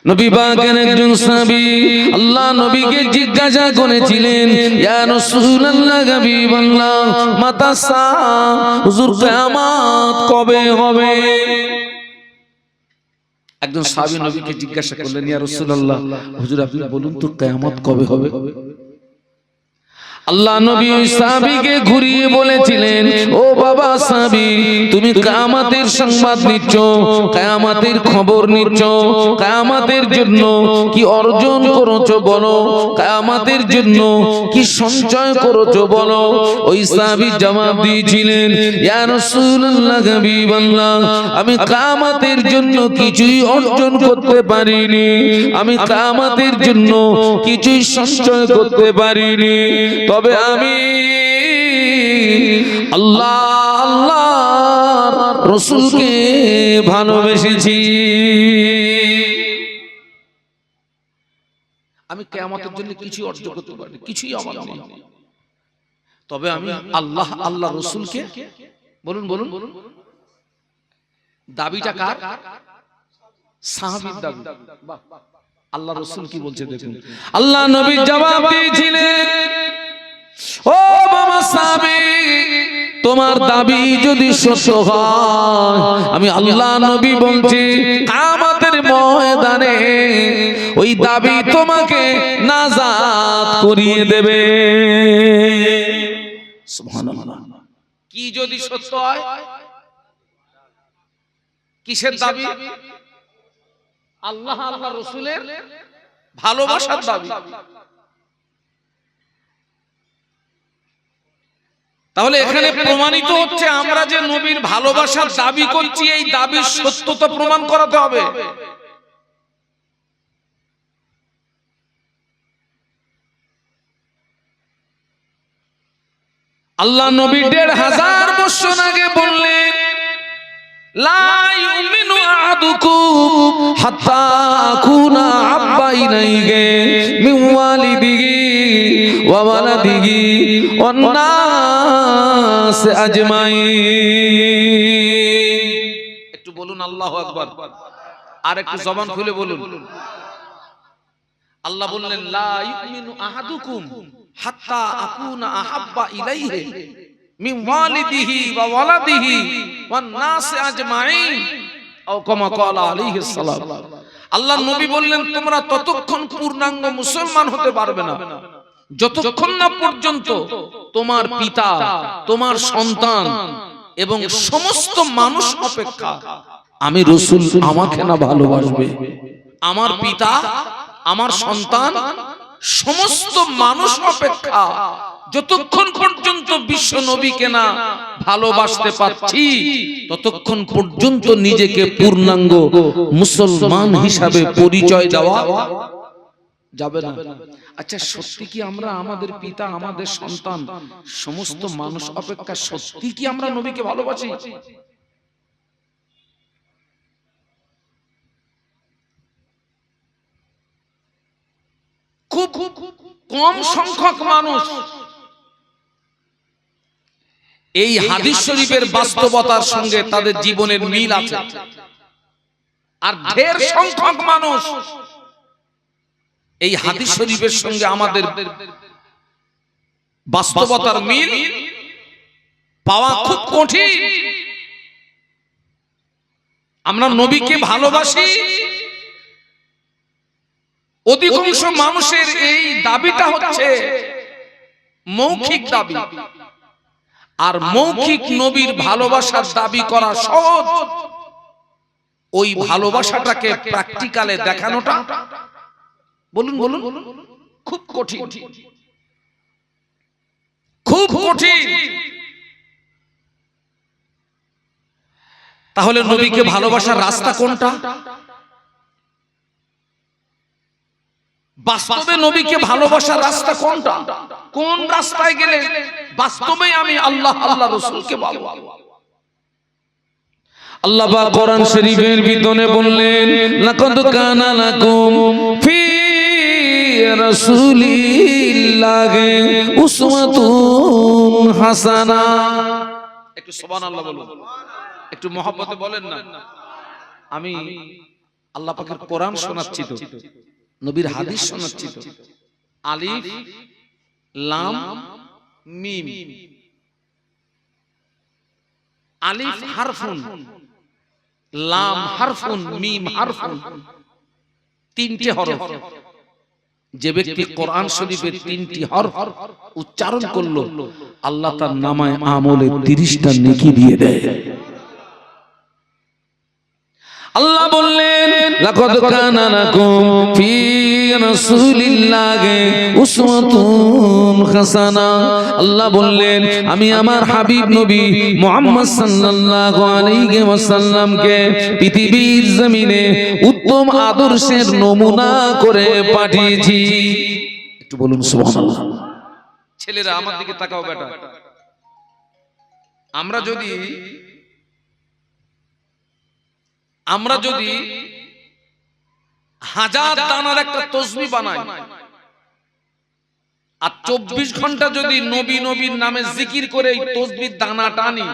নবী পাকের একজন সাহাবী আল্লাহ নবীকে জিজ্ঞাসা করেছিলেন, ইয়া রাসূলুল্লাহ হাবিবাল্লাহ, মাতা সা, হুজুর কিয়ামত কবে হবে? একজন সাহাবী নবীকে জিজ্ঞাসা করলেন, ইয়া রাসূলুল্লাহ, হুজুর আপনি বলুন তো কিয়ামত কবে হবে? আল্লাহ নবী ওই সাহাবীকে ঘুরিয়ে বলেছিলেন, ও বাবা সাহাবী, তুমি কিয়ামতের সংবাদ নিচ্ছ, কিয়ামতের খবর নিচ্ছ, কিয়ামতের জন্য কি অর্জন করেছো বলো, কিয়ামতের জন্য কি সঞ্চয় করেছো বলো। ওই সাহাবী জবাব দিয়েছিলেন, ইয়া রাসূলুল্লাহ হাবিবাল্লাহ, আমি কিয়ামতের জন্য কিছুই অর্জন করতে পারিনি, আমি কিয়ামতের জন্য কিছুই সঞ্চয় করতে পারিনি, তবে আমি আল্লাহ আল্লাহর রাসূলকে ভালোবেসেছি। আমি কিয়ামতের জন্য কিছু অর্জন করতে পারি, কিছুই আমার নেই, তবে আমি আল্লাহ আল্লাহ রাসূলকে, বলুন বলুন, দাবিটা কার? সাহাবীর দাবি। আল্লাহ রাসূল কি বলছে দেখুন। আল্লাহ নবী জবাব দিয়েছিলেন, ও বাবা সাহাবী, তোমার দাবি যদি সত্য হয়, আমি আল্লাহ নবী বলছি কিয়ামতের ময়দানে ওই দাবি তোমাকে নাজাত করিয়ে দেবে। সুবহানাল্লাহ। কি যদি সত্য হয়? কিসের দাবি? আল্লাহ আল্লাহ রাসূলের ভালোবাসার দাবি। তাহলে এখানে প্রমাণিত হচ্ছে আমরা যে নবীর ভালোবাসার দাবি করছি, এই দাবির সত্যতা প্রমাণ করাতে হবে। আল্লাহ নবী ১৫০০ বছর আগে বললেন, লা ইউমিনু আহাদুকুম হাত্তা আকুনা আব্বা ইলাইহি মিন ওয়ালিদিহি ওয়া ওয়ালাদিহি ওয়ান নাস আজমাইন। একটু বলুন আল্লাহু আকবার, আর একটু জবান খুলে বলুন। আল্লাহ বললেন, লা ইউমিনু আহাদুকুম হাত্তা আকুনা আহাব্বা ইলাইহি মিন ওয়ালিদিহি ওয়া ওয়ালাদিহি ওয়ান নাস আজমাইন, আও কামা ক্বালা আলাইহিস সালাম। আল্লাহর নবী বললেন, তোমরা ততক্ষণ পূর্ণাঙ্গ মুসলমান হতে পারবে না যতক্ষণ না পর্যন্ত তোমার পিতা, তোমার সন্তান এবং সমস্ত মানুষ অপেক্ষা আমি রাসূল আমাকে না ভালোবাসবে। আমার পিতা, আমার সন্তান, সমস্ত মানুষ অপেক্ষা যতক্ষণ পর্যন্ত বিশ্ব নবীকে না ভালোবাসতে পারছি, ততক্ষণ পর্যন্ত নিজেকে পূর্ণাঙ্গ মুসলমান হিসাবে পরিচয় দেওয়া যাবে না। আচ্ছা, সত্যি কি আমরা আমাদের পিতা, আমাদের সন্তান, সমস্ত মানুষ অপেক্ষা সত্যি কি আমরা নবীকে ভালোবাসি? খুব কম সংখ্যক মানুষ এই হাদিস শরীফের বাস্তবতার সঙ্গে তাদের জীবনের মিল আছে, আর ঢের সংখ্যক মানুষ এই হাদিস শরীফের সঙ্গে আমাদের বাস্তবতার মিল পাওয়া খুব কঠিন। আমরা নবীকে ভালোবাসি, অধিকাংশ মানুষের এই দাবিটা হচ্ছে মৌখিক দাবি, আর মৌখিক নবীর ভালোবাসার দাবি করা সহজ, ওই ভালোবাসাটাকে প্র্যাকটিক্যালে দেখানোটা, বলুন বলুন, খুব কঠিন, খুব কঠিন। তাহলে নবীকে ভালোবাসার রাস্তা কোনটা? বাস্তবে নবীকে ভালোবাসার রাস্তা কোনটা? কোন রাস্তায় গেলে বাস্তবে আমি আল্লাহ আল্লাহ রাসূলকে ভালোবাসব? আল্লাহ পাক কোরআন শরীফের ভিতরে বললেন, লাকাদ কানা লাকুম ফি রাসূলিল্লাহি উসওয়াতুন হাসানা। একটু সুবহানাল্লাহ বলুন, একটু মহব্বতে বলেন না। আমি আল্লাহ পাকের কোরআন শোনাচ্ছি তো, নবীর হাদিস শোনাচ্ছি তো। আলিফ লাম মিম, আলিফ হারফুন, লাম হারফুন, মিম হারফুন, তিনটে হরফ। যে ব্যক্তি কোরআন শরীফের তিনটি হরফ উচ্চারণ করলো, আল্লাহ তার নামায় আমলে 30টা নেকি দিয়ে দেয়। আল্লাহ বললেন লাকাদ কানা লাকুম ফি রাসূলিল্লাহি উসওয়াতুন হাসানা। আল্লাহ বললেন আমি আমার হাবিব নবী মুহাম্মদ সাল্লাল্লাহু আলাইহি ওয়াসাল্লামকে পৃথিবীর জমিনে উত্তম আদর্শের নমুনা করে পাঠিয়েছি। একটু বলুন সুবহানাল্লাহ। ছেলেরা আমার দিকে তাকাও বেটা। আমরা যদি 1000 দানার একটা তসবিহ বানাই আর 24 ঘন্টা যদি নবী নবীর নামে জিকির করে এই তসবির দানা টানি,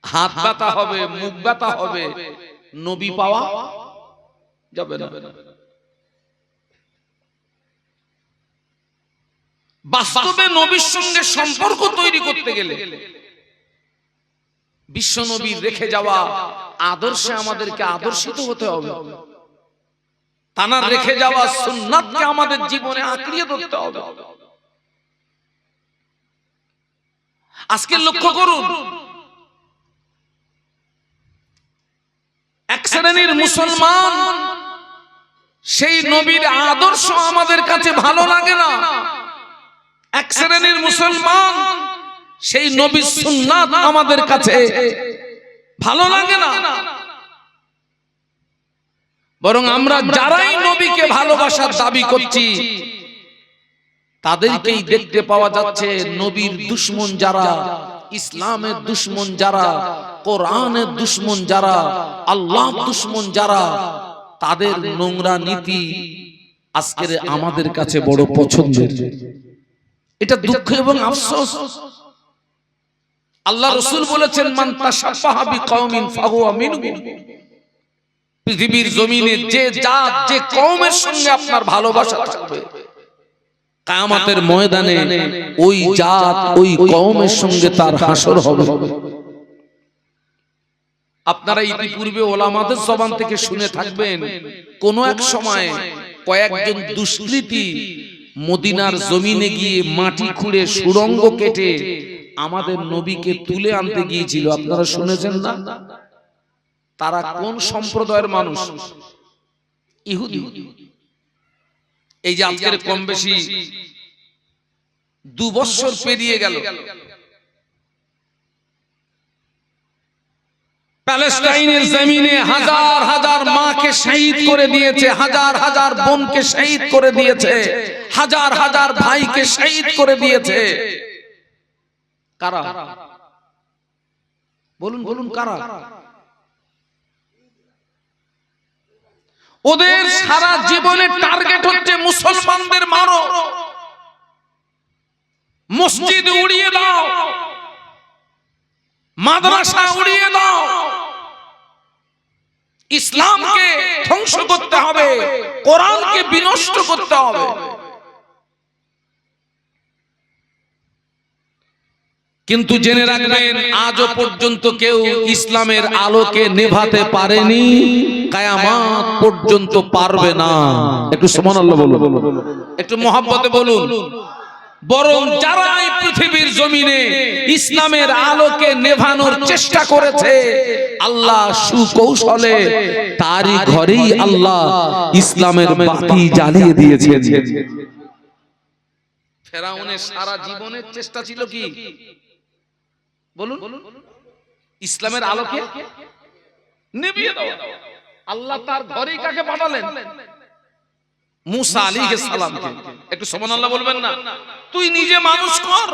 হাত ব্যথা হবে, মুখ ব্যথা হবে, নবী পাওয়া যাবে না। বাস্তবে নবীর সঙ্গে সম্পর্ক তৈরি করতে গেলে বিশ্ব নবীর রেখে যাওয়া আদর্শে আমাদেরকে আদর্শিত হতে হবে। তানার রেখে যাওয়া সুন্নাতকে আমাদের জীবনে আঁকড়িয়ে ধরতে হবে। আজকে লক্ষ্য করুন, এক শ্রেণীর মুসলমান সেই নবীর আদর্শ আমাদের কাছে ভালো লাগে না। এক শ্রেণীর মুসলমান সেই নবীর সুন্নাত আমাদের কাছে ভালো লাগে না। বরং আমরা যারাই নবীকে ভালোবাসার দাবি করছি তাদেরকেই দেখতে পাওয়া যাচ্ছে নবীর দুশমন যারা, ইসলামের দুশমন যারা, কোরআনের দুশমন যারা, আল্লাহর দুশমন যারা, তাদের নোংরা নীতি আজকের আমাদের কাছে বড় পছন্দের। এটা দুঃখ এবং আফসোস। আল্লাহ রাসূল বলেছেন মান তাশাব্বাহা বিকওমিন ফাহুয়া মিনহুম। পৃথিবীর জমিনে যে জাত যে কওমের সঙ্গে আপনার ভালোবাসা থাকবে, কিয়ামতের ময়দানে ওই জাত ওই কওমের সঙ্গে তার হাসর হবে। আপনারা ইতিপূর্বে ওলামাদের জবান থেকে শুনে থাকবেন, কোন এক সময় কয়েকজন দুষ্কৃতী মদিনার জমিনে গিয়ে মাটি খুঁড়ে সুড়ঙ্গ কেটে আমাদের নবীকে তুলে আনতে গিয়েছিল। আপনারা শুনেছেন না? তারা কোন সম্প্রদায়ের মানুষ? ইহুদি। এই যে আজকের কম বেশি 2 বছর পেরিয়ে গেল, প্যালেস্টাইনের জমিনে হাজার হাজার মাকে শহীদ করে দিয়েছে, হাজার হাজার বোনকে শহীদ করে দিয়েছে, হাজার হাজার ভাইকে শহীদ করে দিয়েছে। কারা? বলুন বলুন কারা? ওদের সারা জীবনের টার্গেট হচ্ছে মুসলমানদের মারো, মসজিদ উড়িয়ে দাও, মাদ্রাসা উড়িয়ে দাও, ইসলামকে ধ্বংস করতে হবে, কোরআনকে বিনষ্ট করতে হবে। কিন্তু জেনে রাখবেন, আজও পর্যন্ত কেউ ইসলামের আলোকে নেভাতে পারেনি, কিয়ামত পর্যন্ত পারবে না। একটু সুবহানাল্লাহ বলুন, একটু মহব্বতে বলুন। বরং যারা এই পৃথিবীর জমিনে ইসলামের আলোকে নেভানোর চেষ্টা করেছে, আল্লাহ সুকৌশলে তারই ঘরেই আল্লাহ ইসলামের বাতি জ্বালিয়ে দিয়েছেন। ফেরাউনের সারা জীবনের চেষ্টা ছিল কি? বলুন, ইসলামের আলোকে নিভিয়ে দাও। আল্লাহ তার ঘরেই কাকে পাঠালেন? মুসা আলাইহিস সালামকে। একটু সুবহানাল্লাহ বলবেন না? তুই নিজে মানুষ কর।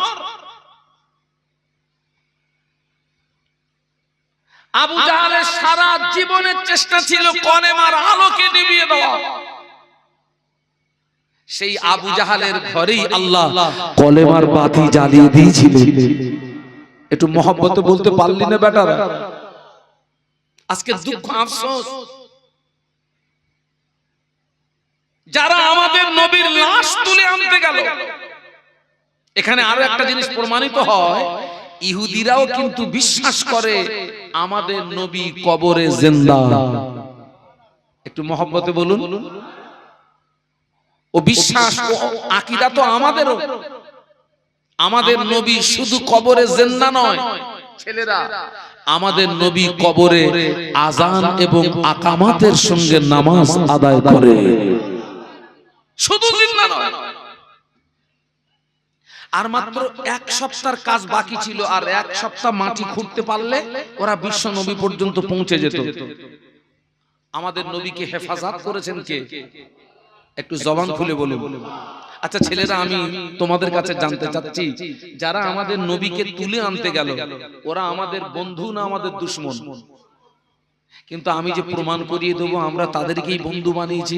আবু জাহেলের সারা জীবনের চেষ্টা ছিল কলেমার আলোকে নিভিয়ে দেওয়া। সেই আবু জাহেলের ঘরেই আল্লাহ কলেমার বাতি জ্বালিয়ে দিয়েছিলেন। একটু মহব্বতে বলতে পারলি না বেটারা? আজকে দুঃখ আফসোস, যারা আমাদের নবীর লাশ তুলে আনতে গেল। এখানে আরো একটা জিনিস প্রমাণিত হয়, ইহুদিরাও কিন্তু বিশ্বাস করে আমাদের নবী কবরে জিন্দা। একটু মহব্বতে বলুন। ও বিশ্বাস ও আকীদা তো আমাদেরও। আমাদের নবী শুধু কবরে জিন্দা নয় ছেলেরা, আমাদের নবী কবরে আযান এবং আকামাতের সঙ্গে নামাজ আদায় করে। শুধু জিন্দা নয়। আর মাত্র এক সপ্তাহের কাজ বাকি ছিল, আর এক সপ্তাহ মাটি খুঁড়তে পারলে ওরা বিশ্ব নবী পর্যন্ত পৌঁছে যেত। আমাদের নবীকে হেফাজত করেছেন কে? একটু জবান খুলে বলুন। আচ্ছা ছেলেরা, আমি তোমাদের কাছে জানতে চাচ্ছি, যারা আমাদের নবীকে তুলে আনতে গেল ওরা আমাদের বন্ধু না আমাদের দুশমন? কিন্তু আমি যে প্রমাণ করিয়ে দেবো আমরা তাদেরকেই বন্ধু বানিয়েছি।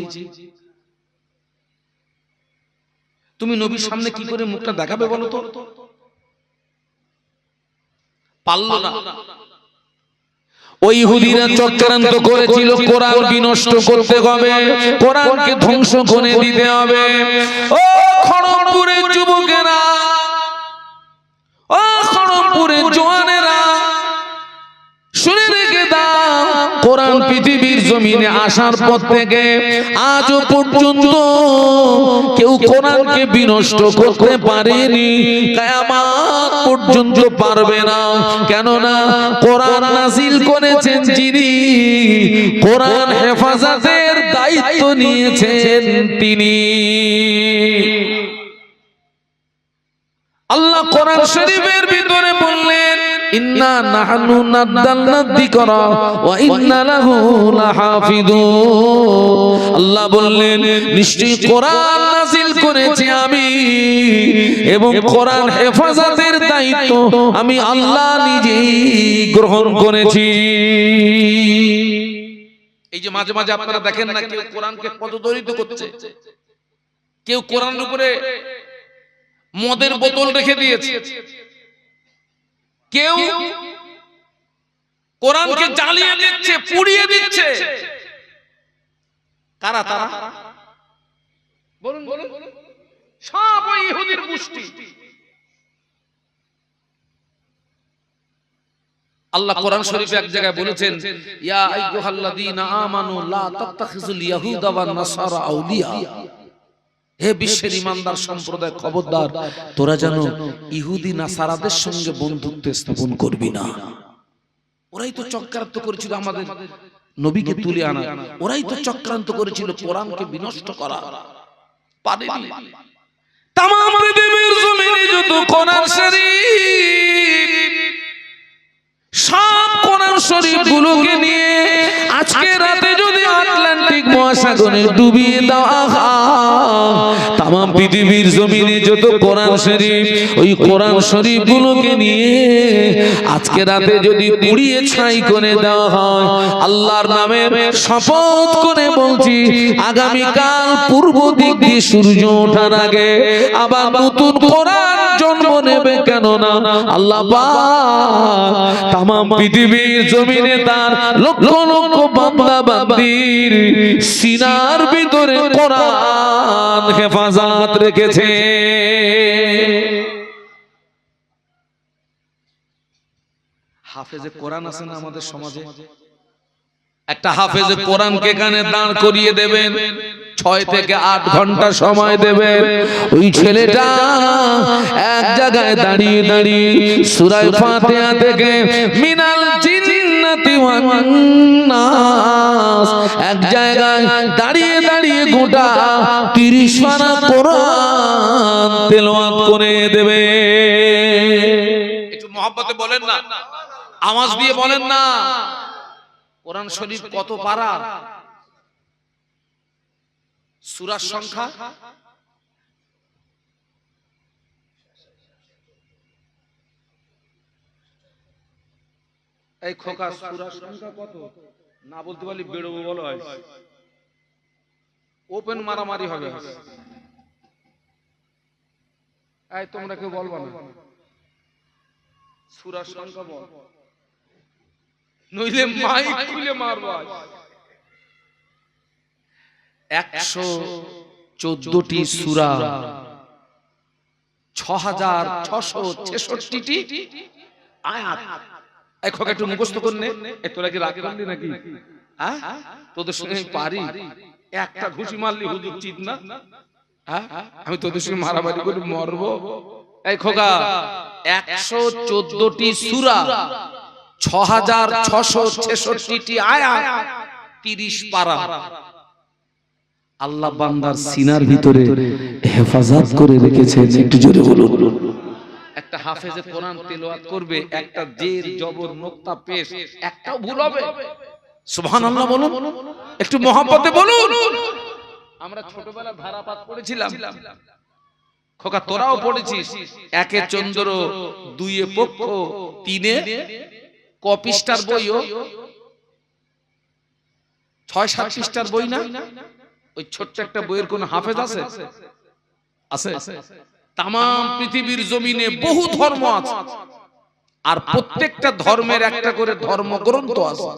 তুমি নবীর সামনে কি করে মুখটা দেখাবে বলো তো? পারল না। ওই ইহুদিরা চক্রান্ত করেছিল কোরআন বিনষ্ট করতে হবে, কোরআনকে ধ্বংস করে দিতে হবে। ও খড়গপুরের যুবকেরা, ও খড়গপুরের জওয়ানেরা, শুনে রেখে দাও, কোরআন পৃথিবীর জমিনে আসার পর থেকে আজও পর্যন্ত কেউ কোরআনকে বিনষ্ট করতে পারেনি, কিয়ামত পর্যন্ত পারবে না। কেননা কোরআন নাযিল করেছেন যিনি, কোরআন হেফাজতের দায়িত্ব নিয়েছেন তিনি। আল্লাহ কোরআন শরীফের ভিতরে বললেন, ইন্না নাহনু নাযালনা যিকরা ওয়া ইন্না লাহু লাহাফিজুন। আল্লাহ বললেন, নিশ্চয়ই কোরআন নাযিল করেছি আমি এবং কোরআন হেফাজতের দায়িত্ব আমি আল্লাহ নিজেই গ্রহণ করেছি। এই যে মাঝে মাঝে আপনারা দেখেন না, কেউ কোরআনকে পদদলিত করছে, কেউ কোরআনের উপরে মদের বোতল রেখে দিয়েছে, কেউ কোরআনকে জ্বালিয়ে দিচ্ছে, পুড়িয়ে দিচ্ছে। কারা তারা? বলুন বলুন। সব ওই ইহুদির গোষ্ঠী। আল্লাহ কোরআন শরীফে এক জায়গায় বলেছেন, ইয়া আইয়ুহাল্লাযীনা আমানু লা তাত্তাখিযুল ইয়াহুদা ওয়ান নাসারা আউলিয়া। হে বিশ্বের ঈমানদার সম্প্রদায়, খবরদার, তোরা যেন ইহুদি নাসারাদের সঙ্গে বন্ধুত্ব স্থাপন করবি না। ওরাই তো চক্রান্ত করেছিল আমাদের নবীকে তুলে আনা, ওরাই তো চক্রান্ত করেছিল কোরআনকে বিনষ্ট করা। পারেনি। তামাম পৃথিবীর জমিনে যত কোরআন শরীফ, সব কোরআন শরীফ গুলোকে নিয়ে আজকে রাতে যদি আটলান্টিক মহাসাগরে ডুবিয়ে দেওয়া হয়, তামাম পৃথিবীর জমিনে যত কোরআন শরীফ, ওই কোরআন শরীফ গুলোকে নিয়ে আজকে রাতে যদি পুড়িয়ে ছাই করে দেওয়া হয়, আল্লাহর নামে শপথ করে বলছি, আগামীকাল পূর্ব দিক দিয়ে সূর্য ওঠার আগে আবার নতুন কোরআন জন্ম নেবে। কেননা আল্লাহ পাক তামাম পৃথিবীর জমিনে তার লক্ষ লক্ষ বান্দা বান্দির সিনার ভিতরে কোরআন হেফাজত রেখেছে। হাফেজে কোরআন আছে না আমাদের সমাজে? একটা হাফেজে কোরআনকে এখানে দাঁড় করিয়ে দেবেন, 6 থেকে 8 ঘন্টা সময় দেবেন। ওই ছেলেটা এক জায়গায় দাঁড়িয়ে দাঁড়িয়ে সূরা ফাতিহা থেকে মিনাল জিন্নাতি ওয়ান নাস, এক জায়গায় দাঁড়িয়ে দাঁড়িয়ে গোটা 30 পারা কোরআন তেলাওয়াত করে দেবে। একটু মহব্বতে বলেন না, আওয়াজ দিয়ে বলেন না। কোরআন শরীফ কত পারা? সূরার সংখ্যা এই খোকা, সূরার সংখ্যা কত? না বলতে পারলে বেরোবো বলো। ওপেন মারামারি হবে। এই তোমরা কেউ বলবা না, সূরার সংখ্যা বল, নইলে মাইক খুলে মারবো। 100 14টি সূরা, 6666টি আয়াত। এখন একটু মুখস্থ করে নে। তোরা কি রাগ করলি নাকি? হ্যাঁ, তোদের সঙ্গে পারি? একটা ঘুষি মারলি হুজুর চিত না? হ্যাঁ, আমি তোদের সঙ্গে মারামারি করে মরবো? এই খোকা, 114টি সূরা, 6666টি আয়াত, 30 পারা। আল্লাহ বান্দার সিনার ভিতরে হেফাজত করে রেখেছেন। একটু জোরে বলুন। একটা হাফেজে কোরআন তেলাওয়াত করবে, একটা জের জবর নোক্তা পেশ একটাও ভুল হবে? সুবহানাল্লাহ বলুন, একটু মহব্বতে বলুন। আমরা ছোটবেলা ধারাপাত পড়েছিলাম, খোকা তোরাও পড়েছিস। একে চন্দ্র, দুইয়ে পক্ষ, তিনে কপিস্টার বইও 6-7 পৃষ্ঠার বই না? ওই ছোট্ট একটা বইয়ের কোন হাফেজ আছে? আছে? তাম পৃথিবীর জমিনে বহু ধর্ম আছে, আর প্রত্যেকটা ধর্মের একটা করে ধর্মগ্রন্থ আছে।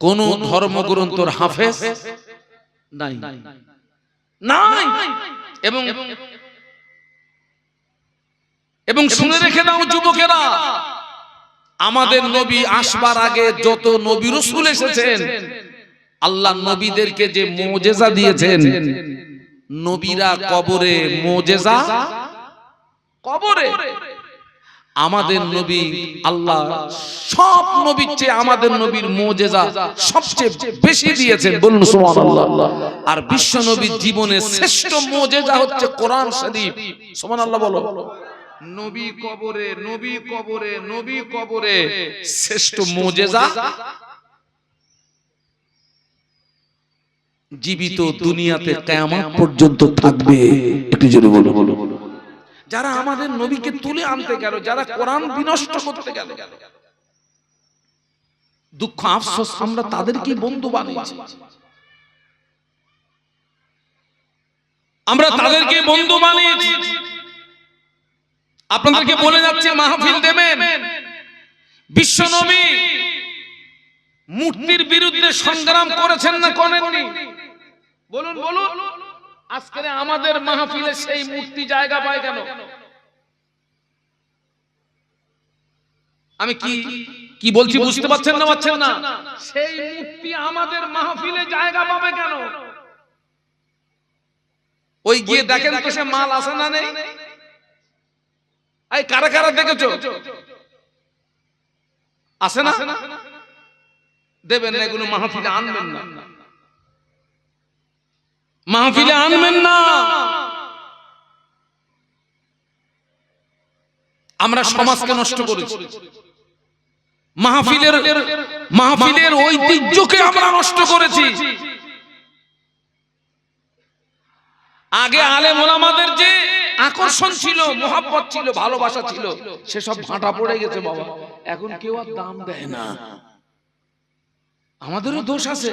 কোন ধর্মগ্রন্থর হাফেজ নাই, নাই। এবং শুনে রেখে দাও যুবকেরা, আমাদের নবী আসবার আগে যত নবী রাসূল এসেছেন, আল্লাহ নবীদেরকে যে মুজিজা দিয়েছেন, নবীরা কবরে মুজিজা, কবরে। আমাদের নবী, আল্লাহ সব নবীর চেয়ে আমাদের নবীর মুজিজা সবচেয়ে বেশি দিয়েছেন, বলুন সুবহানাল্লাহ। আর বিশ্ব নবীর জীবনের শ্রেষ্ঠ মুজিজা হচ্ছে কোরআন শরীফ। সুবহানাল্লাহ বলো। নবী কবরে, নবী কবরে, নবী কবরে, শ্রেষ্ঠ মুজিজা জীবিত দুনিয়াতে কিয়ামত পর্যন্ত থাকবে। একটু জোরে বলো। যারা আমাদের নবীকে তুলে আনতে গেল, যারা কোরআন বিনষ্ট করতে গেল, দুঃখ আফসোস আমরা তাদেরকে বন্ধু বানিয়েছি। আমরা তাদেরকে বন্ধু বানিয়েছি। আপনাদেরকে বলে যাচ্ছে, মাহফিল দেবেন, বিশ্ব নবী মূর্তির বিরুদ্ধে সংগ্রাম করেছেন না করেননি? বলুন বলুন। আজকে আমাদের মাহফিলে সেই মূর্তি জায়গা পায় কেন? আমি কি বলছি বুঝতে পারছেন না? পাচ্ছেন না? সেই মূর্তি আমাদের মাহফিলে জায়গা পাবে কেন? ওই গিয়ে দেখেন তো সে মাল আছে না নেই? এই কারা কারা দেখেছো? আছে না? দেবেন না, এগুলো মাহফিলে আনবেন না, মাহফিলে আনবেন না। আমরা সমাজকে নষ্ট করেছি, মাহফিলের ঐতিহ্যকে আমরা নষ্ট করেছি। আগে আলেম ওলামাদের যে আকর্ষণ ছিল, মোহাব্বত ছিল, ভালোবাসা ছিল, সেসব ভাটা পড়ে গেছে বাবা। এখন কেউ আর দাম দেয় না। আমাদেরও দোষ আছে,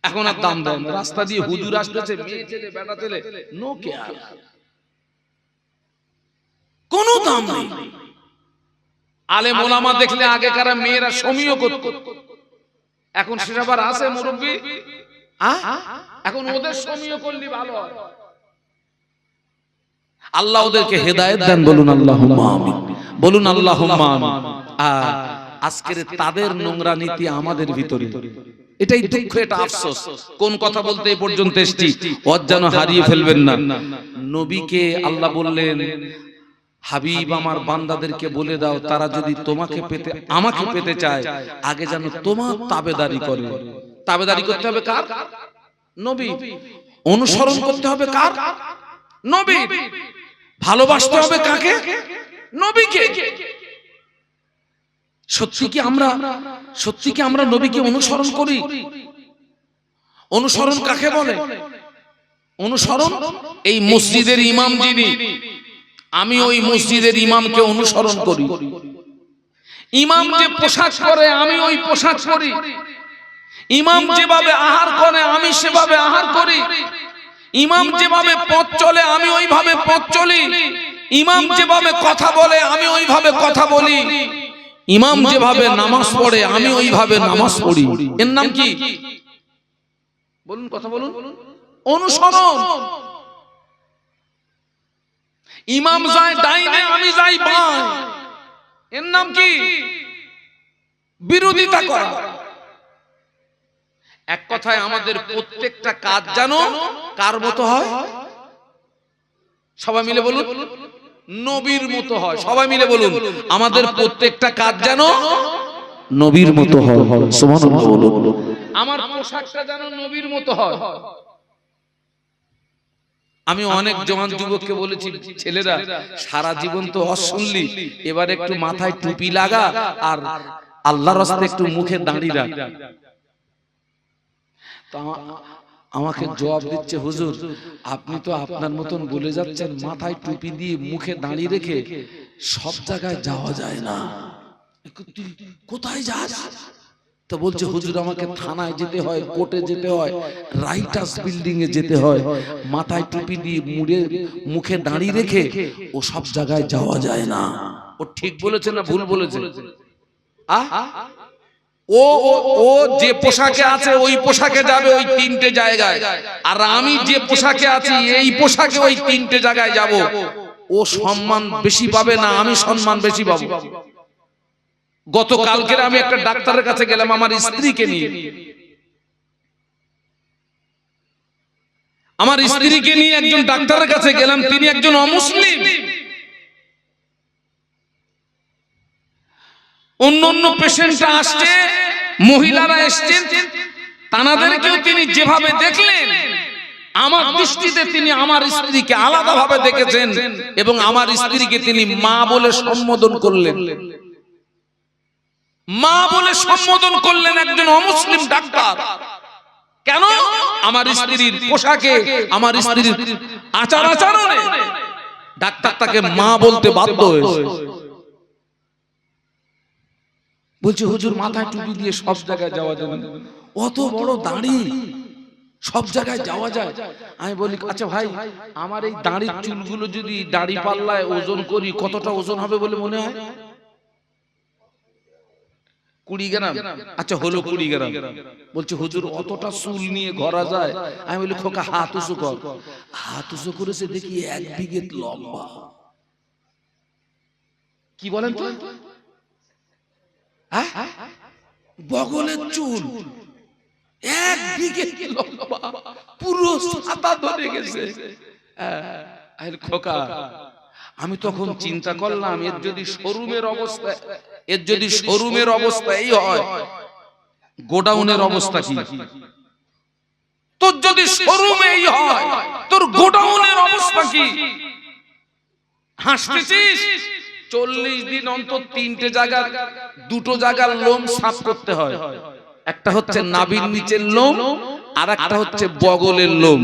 এখন আর দাম দেয় না। রাস্তা দিয়ে হুজুর আসতেছে, মেয়ে ছেলে বেটা ছেলে, নো কেয়ার, কোনো দাম নেই। আলেম ওলামা দেখলে আগে কারা মেয়েরা সমীহ করত, এখন সেসব আর আছে মুরব্বী? এখন ওদের সমীহ করলে ভালো হয়। আল্লাহ ওদেরকে হেদায়েত দেন, বলুন আল্লাহুম্মা আমিন, বলুন আল্লাহুম্মা আমিন। আজকের তাদের নোংরা নীতি আমাদের ভিতরে, এটাই দুঃখ, এটা আফসোস। কোন কথা বলতে এই পর্যন্ত এসেছি, অজ্ঞান হারিয়ে ফেলবেন না। নবীকে আল্লাহ বললেন, হাবিব আমার বান্দাদেরকে বলে দাও, তারা যদি তোমাকে পেতে, আমাকে পেতে চায়, আগে যেন তোমার তাবেদারি করে। তাবেদারি করতে হবে কার? নবী। অনুসরণ করতে হবে কার? নবী। ভালোবাসতে হবে কাকে? নবীকে। সত্যি কি আমরা নবীকে অনুসরণ করি? অনুসরণ কাকে বলে? অনুসরণ এই মসজিদের ইমাম যিনি, আমি ওই মসজিদের ইমামকে অনুসরণ করি। ইমাম যে পোশাক পরে, আমি ওই পোশাক পরি। ইমাম যেভাবে আহার করে, আমি সেভাবে আহার করি। ইমাম যেভাবে পথ চলে, আমি ওইভাবে পথ চলি। ইমাম যেভাবে কথা বলে, আমি ওইভাবে কথা বলি। ইমাম যেভাবে নামাজ পড়ে, আমি ওইভাবে নামাজ পড়ি। এর নাম কি? বলুন, কথা বলুন। অনুসরণ। ইমাম যায় ডাইনে, আমি যাই বাঁয়ে, এর নাম কি? বিরোধিতা করা। এক কথায় আমাদের প্রত্যেকটা কাজ জানো কার মতো হয়? সবাই মিলে বলুন, নবীর মতো হয়। সবাই মিলে বলুন, আমাদের প্রত্যেকটা কাজ যেন নবীর মতো হয়। সুবহানাল্লাহ বলুন। আমার পোশাকটা যেন নবীর মতো হয়। আমি অনেক জওয়ান যুবককে বলেছি, ছেলেরা সারা জীবন তো হজ শুনলি, এবার একটু মাথায় টুপি লাগা আর আল্লাহর রাস্তায় একটু মুখে দাঁড়ি রাখ। আমাকে জবাব দিচ্ছে, হুজুর আপনি তো আপনার মতন বলে যাচ্ছেন, মাথায় টুপি দিয়ে মুখে দাঁড়িয়ে রেখে সব জায়গায় যাওয়া যায় না, কোথায় যাস? তো বলছে, হুজুর আমাকে থানায় যেতে হয়, কোর্টে যেতে হয়, রাইটার্স বিল্ডিং এ যেতে হয়, মাথায় টুপি দিয়ে মুখে দাঁড়িয়ে রেখে ও সব জায়গায় যাওয়া যায় না। ও ঠিক বলেছে না ভুল বলেছে? ও ও যে পোশাকে আছে ওই পোশাকে যাবে ওই তিনটে জায়গায়, আর আমি যে পোশাকে আছি এই পোশাকে ওই তিনটে জায়গায় যাব। ও সম্মান বেশি পাবে না, আমি সম্মান বেশি পাবো। গতকালকে আমি একটা ডাক্তারের কাছে গেলাম আমার স্ত্রীকে নিয়ে। আমার স্ত্রীকে নিয়ে একজন ডাক্তারের কাছে গেলাম, তিনি একজন অমুসলিম। অন্য পেশেন্টরা আসছে, মহিলারা এসছেন, তানাদেরকেও তিনি যেভাবে দেখলেন আমার দৃষ্টিতে তিনি আমার স্ত্রীকে আলাদাভাবে দেখেছেন এবং আমার স্ত্রীকে তিনি মা বলে সম্বোধন করলেন। মা বলে সম্বোধন করলেন একজন অমুসলিম ডাক্তার। কেন? আমার স্ত্রীর পোশাকে, আমার স্ত্রীর আচার আচরণে ডাক্তার তাকে মা বলতে বাধ্য হয়েছে। বলছে, হুজুর মাথায় টুপি দিয়ে সব জায়গায় যাওয়া যাবে না, অত বড় দাড়ি, সব জায়গায় যাওয়া যায়? আমি বলি, আচ্ছা ভাই, আমার এই দাড়ির চুলগুলো যদি দাড়ি পাল্লায় ওজন করি কতটা ওজন হবে বলে মনে হয়? 20 গ্রাম। আচ্ছা হলো 20 গ্রাম। বলছে, হুজুর অতটা চুল নিয়ে ঘোরা যায়? আমি বলি, খোকা হাত উঁচু কর। হাত উঁচু করেছে, দেখি 1 বিঘে লম্বা। কি বলেন তো? বগলের চুল 1 বিঘে লম্বা, পুরো সাদা ধরে গেছে। খোকা, আমি তখন চিন্তা করলাম, এর যদি শোরুমের অবস্থা এই হয়, গোডাউনের অবস্থা কি? তোর যদি শোরুমেই হয়, তোর গোডাউনের অবস্থা কি? হাসতেছিস? 40 দিন অন্তর 3টে জায়গার, 2টো জায়গার লোম সাফ করতে হয়। একটা হচ্ছে নাভির নিচের লোম, আর একটা হচ্ছে বগলের লোম।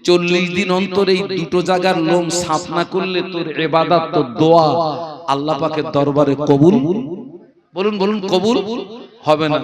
40 দিন অন্তর এই 2টো জায়গার লোম সাফ না করলে তোর ইবাদত, তোর দোয়া আল্লাহ পাকের দরবারে কবুল, বলুন বলুন, কবুল হবে না।